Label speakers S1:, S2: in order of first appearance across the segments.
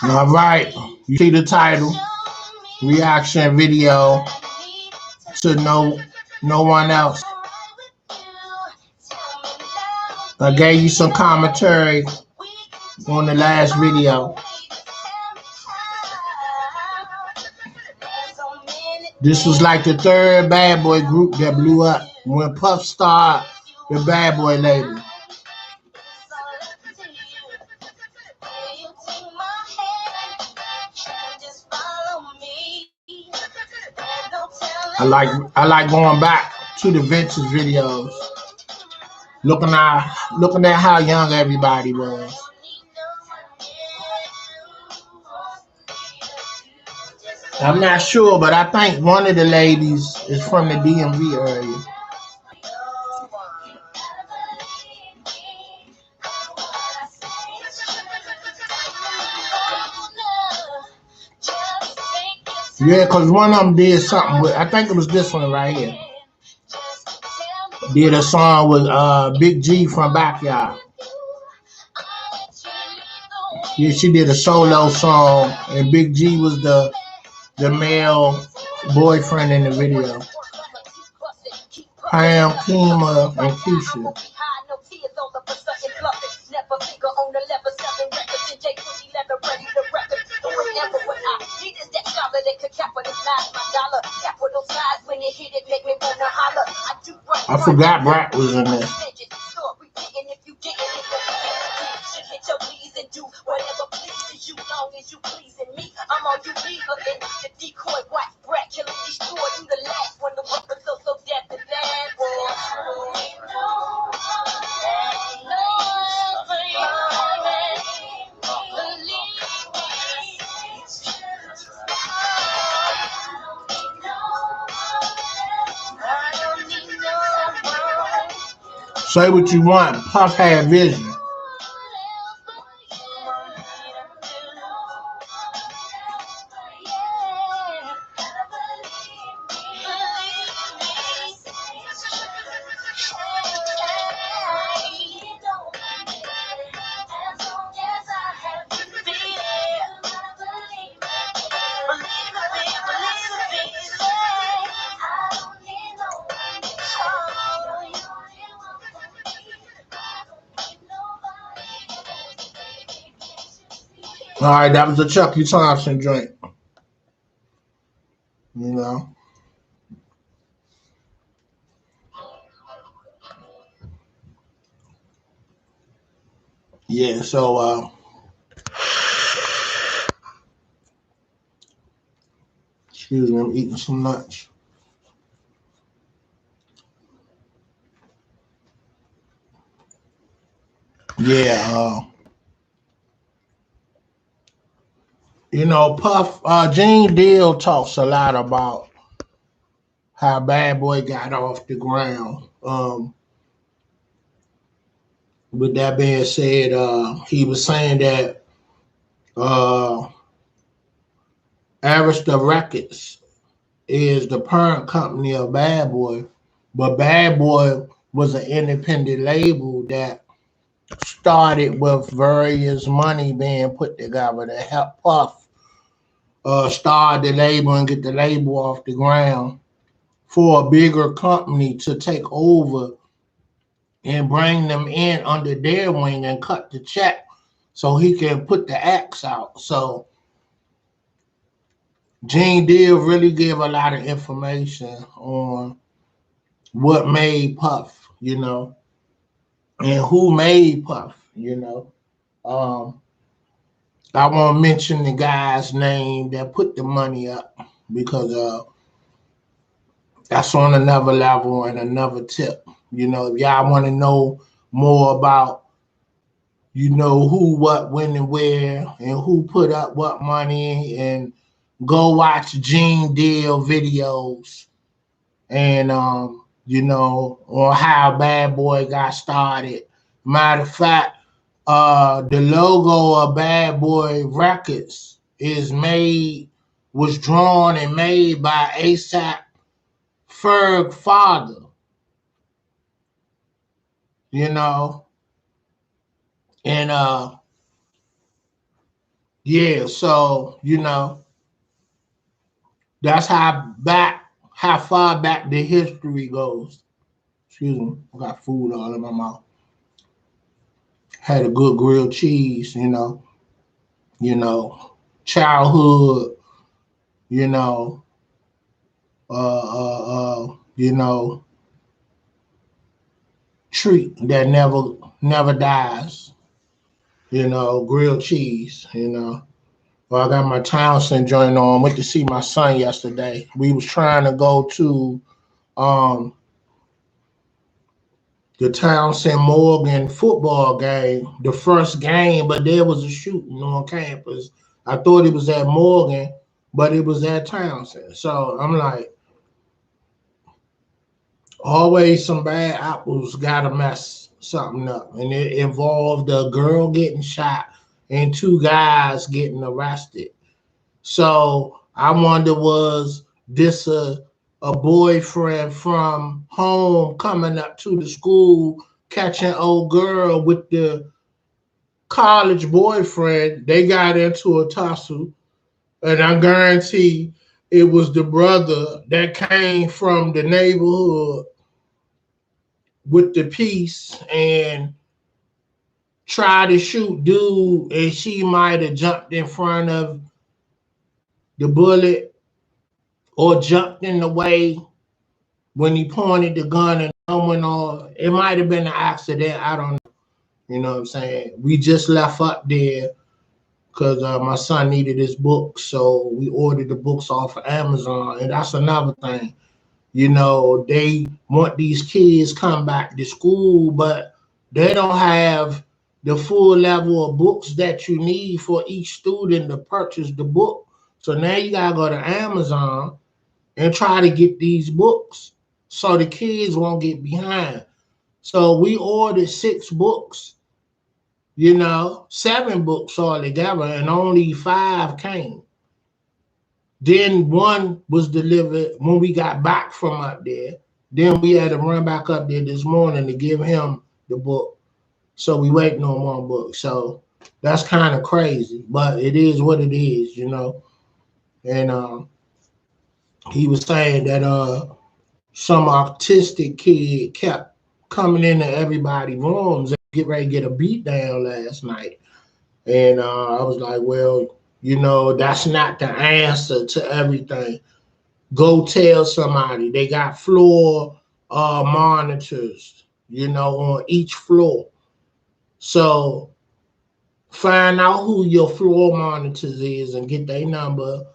S1: All right, you see the title, reaction video to no one else. I gave you some commentary on the last video. This was like the third Bad Boy group that blew up when Puff started the Bad Boy label. I like going back to the vintage videos, looking at how young everybody was. I'm not sure, but I think one of the ladies is from the DMV area. Yeah, because one of them did something with, I think it was this one right here. Did a song with Big G from Backyard. Yeah, she did a solo song, and Big G was the male boyfriend in the video. Pam, Kima, and Keisha. I forgot Brat was in there. Say what you want. Puff had vision. All right, that was the Chucky Thompson joint. You know. Yeah, so excuse me, I'm eating some lunch. Yeah, you know, Puff, Gene Deal talks a lot about how Bad Boy got off the ground. With that being said, he was saying that uh, Arista Records is the parent company of Bad Boy, but Bad Boy was an independent label that started with various money being put together to help Puff start the label and get the label off the ground for a bigger company to take over and bring them in under their wing and cut the check so he can put the acts out. So Gene Deal really gave a lot of information on what made Puff, you know, and who made Puff, you know. Um, I won't mention the guy's name that put the money up because that's on another level and another tip. You know, if y'all want to know more about, you know, who, what, when, and where, and who put up what money, and go watch Gene Deal videos and you know, on how Bad Boy got started. Matter of fact, the logo of Bad Boy Records was drawn and made by ASAP Ferg father, you know, and Yeah, so that's how far back the history goes. Excuse me, I got food all in my mouth. Had a good grilled cheese, you know, childhood, you know, you know, treat that never dies, grilled cheese, Well, I got my Townsend joint on. Went to see my son yesterday. We was trying to go to um the Townsend Morgan football game, the first game, but there was a shooting on campus. I thought it was at Morgan, but it was at Townsend. So I'm like, always some bad apples gotta mess something up. And it involved a girl getting shot and two guys getting arrested. So I wonder, was this a boyfriend from home coming up to the school, catching old girl with the college boyfriend? They got into a tussle, and I guarantee it was the brother that came from the neighborhood with the piece and tried to shoot dude, and she might have jumped in front of the bullet or jumped in the way when he pointed the gun and went off. It might have been an accident. I don't know. You know what I'm saying? We just left up there because my son needed his books, so we ordered the books off of Amazon. And that's another thing. They want these kids come back to school, but they don't have the full level of books that you need for each student to purchase the book. So now you gotta go to Amazon and try to get these books so the kids won't get behind. So we ordered 6 books, 7 books altogether, and only 5 came. Then one was delivered when we got back from up there. Then we had to run back up there this morning to give him the book. So we waiting on 1 book. So that's kind of crazy, but it is what it is, And he was saying that some autistic kid kept coming into everybody's rooms and get ready to get a beat down last night. And I was like, well, that's not the answer to everything. Go tell somebody. They got floor monitors, on each floor. So find out who your floor monitors is and get their number.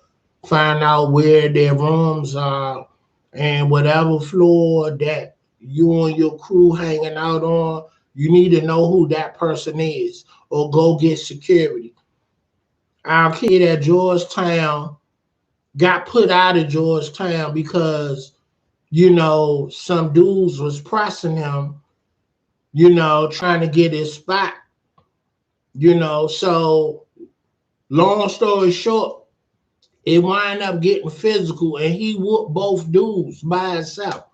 S1: Find out where their rooms are, and whatever floor that you and your crew hanging out on, you need to know who that person is, or go get security. Our kid at Georgetown got put out of Georgetown because, some dudes was pressing him, trying to get his spot, so long story short, it wind up getting physical, and he whooped both dudes by himself.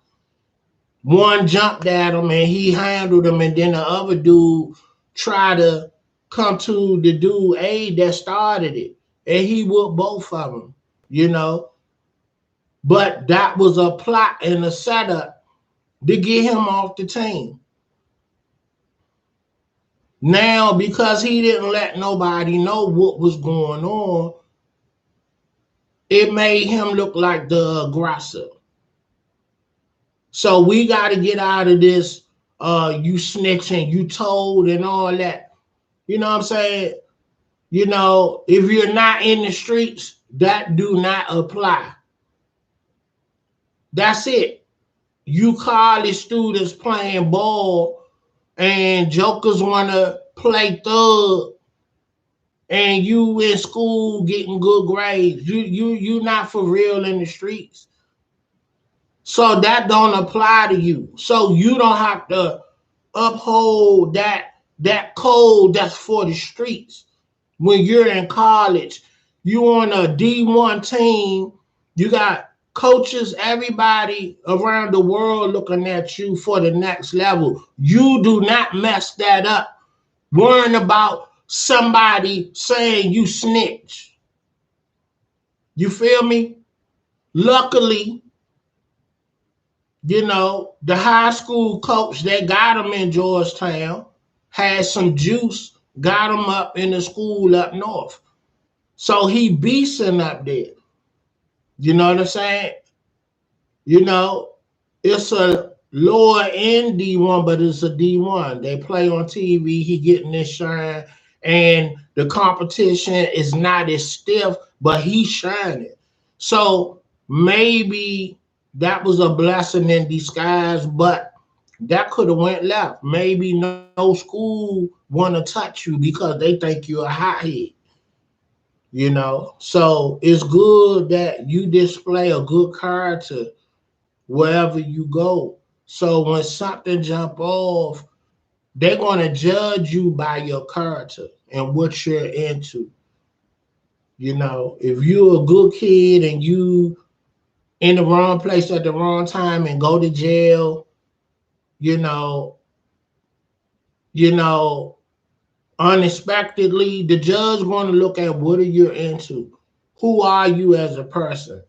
S1: One jumped at him and he handled him, and then the other dude tried to come to the dude aid that started it, and he whooped both of them. But that was a plot and a setup to get him off the team. Now, because he didn't let nobody know what was going on, it made him look like the aggressor. So we got to get out of this, you snitching, you told, and all that. You know what I'm saying? If you're not in the streets, that do not apply. That's it. You college students playing ball and jokers want to play thug, and you in school getting good grades. You not for real in the streets. So that don't apply to you. So you don't have to uphold that code that's for the streets. When you're in college, you on a D1 team, you got coaches, everybody around the world looking at you for the next level. You do not mess that up, worrying about somebody saying you snitch. You feel me? Luckily, you know, the high school coach that got him in Georgetown had some juice, got him up in the school up north. So he beasting up there. You know what I'm saying? You know, it's a lower end D1, but it's a D1. They play on TV, he getting this shine, and the competition is not as stiff, but he's shining. So maybe that was a blessing in disguise, but that could have went left. Maybe no school want to touch you because they think you're a hothead. You know, so it's good that you display a good character wherever you go. So when something jump off, they're gonna judge you by your character and what you're into. You know, if you're a good kid and you in the wrong place at the wrong time and go to jail, you know, you know, unexpectedly, the judge gonna look at what are you into. Who are you as a person?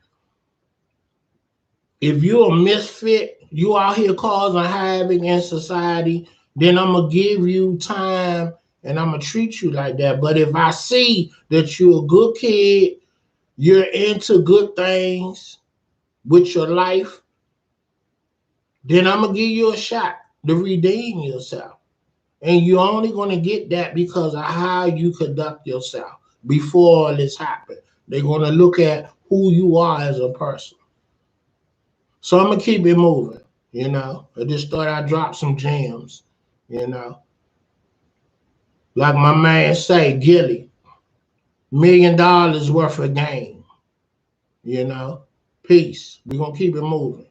S1: If you're a misfit, you out here causing havoc in society, then I'm gonna give you time and I'm gonna treat you like that. But if I see that you're a good kid, you're into good things with your life, then I'm gonna give you a shot to redeem yourself. And you're only gonna get that because of how you conduct yourself before all this happened. They're gonna look at who you are as a person. So I'm gonna keep it moving, you know. I just thought I'd drop some gems, you know. Like my man say, Gilly, $1 million worth of game, you know. Peace. We're gonna keep it moving.